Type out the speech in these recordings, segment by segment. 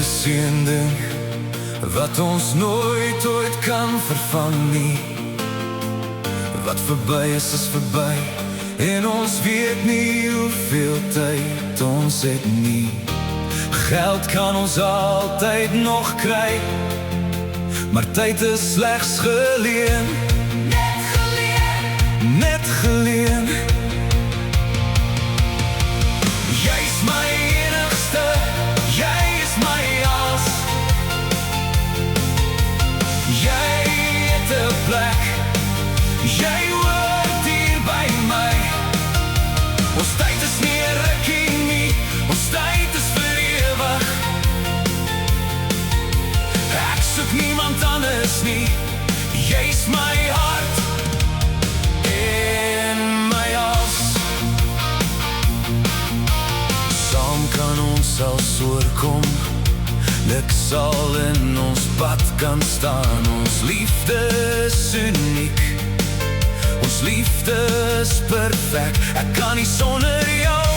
Is een ding wat ons nooit ooit kan vervang nie. Wat verby is verby en ons weet nie hoeveel tyd ons het nie. Geld kan ons altyd nog kry, maar tyd is slegs geleen. Net geleen, net geleen. Jy's my enigste, jy is my alles. Jy het 'n plek, jy hoort hier by my. Ons tyd is nie 'n rukkie nie, ons tyd is vir ewig. Ek soek niemand anders nie, jy's my hart en my als. Saam kan ons als oorkom, niks sal in ons pad kan staan. Ons liefde is uniek, ons liefde is perfek. Ek kan nie sonder jou,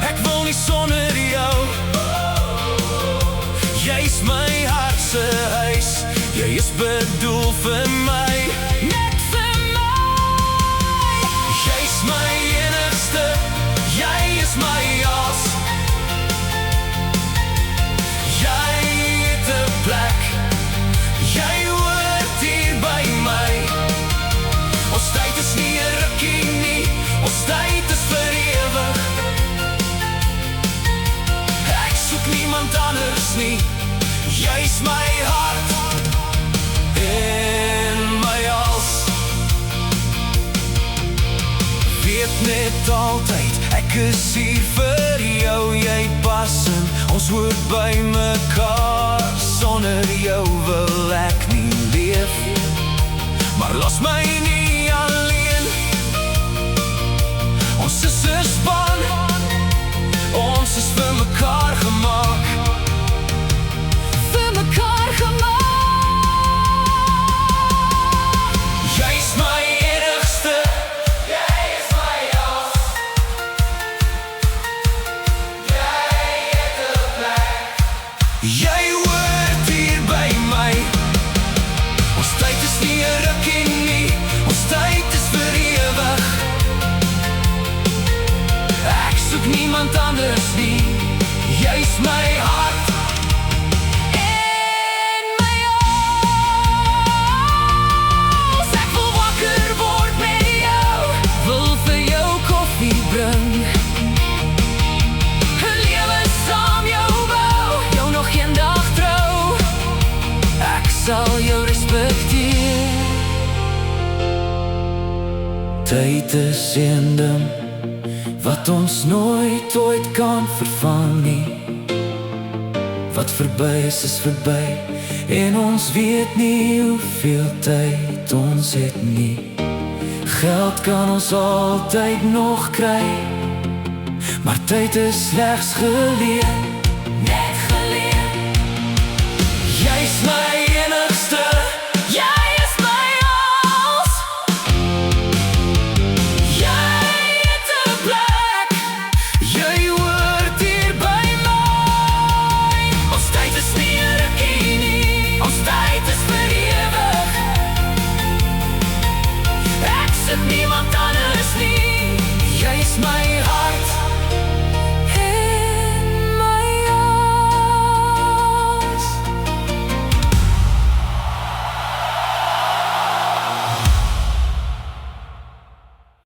ek wil nie sonder jou. Jy's my hart se huis, jy is bedoel vir my, net vir my. Jy's my enigste, jy is my als. Jy het 'n plek, jy hoort hier by my. Ons tyd is nie 'n rukkie nie, ons tyd is vir ewig. Ek soek niemand anders nie, jy's my hart en my als. Weet net altyd, ek is hier vir jou, jy pas in, ons hoort by mekaar. Sonder jou wil ek nie leef, maar los my nie alleen. Ons is 'n span, ons is vir mekaar gemaak. Vir mekaar gemaak. Jy's my enigste, jy is my als. Jy het 'n plek, jy hoort hier by my. Ons tyd is nie 'n rukkie nie, ons tyd is vir ewig. Ek soek niemand anders nie, jy's my hart en my als. Ek wil wakker word met jou, wil vir jou koffie bring, 'n lewe saam jou bou, jou nog eendag trou. Ek sal jou respekteer. Tyd is een ding wat ons nooit ooit kan vervang nie. Wat verby is verby en ons weet nie hoeveel tyd ons het nie. Geld kan ons altyd nog kry, maar tyd is slegs geleen. Net geleen. Jy's my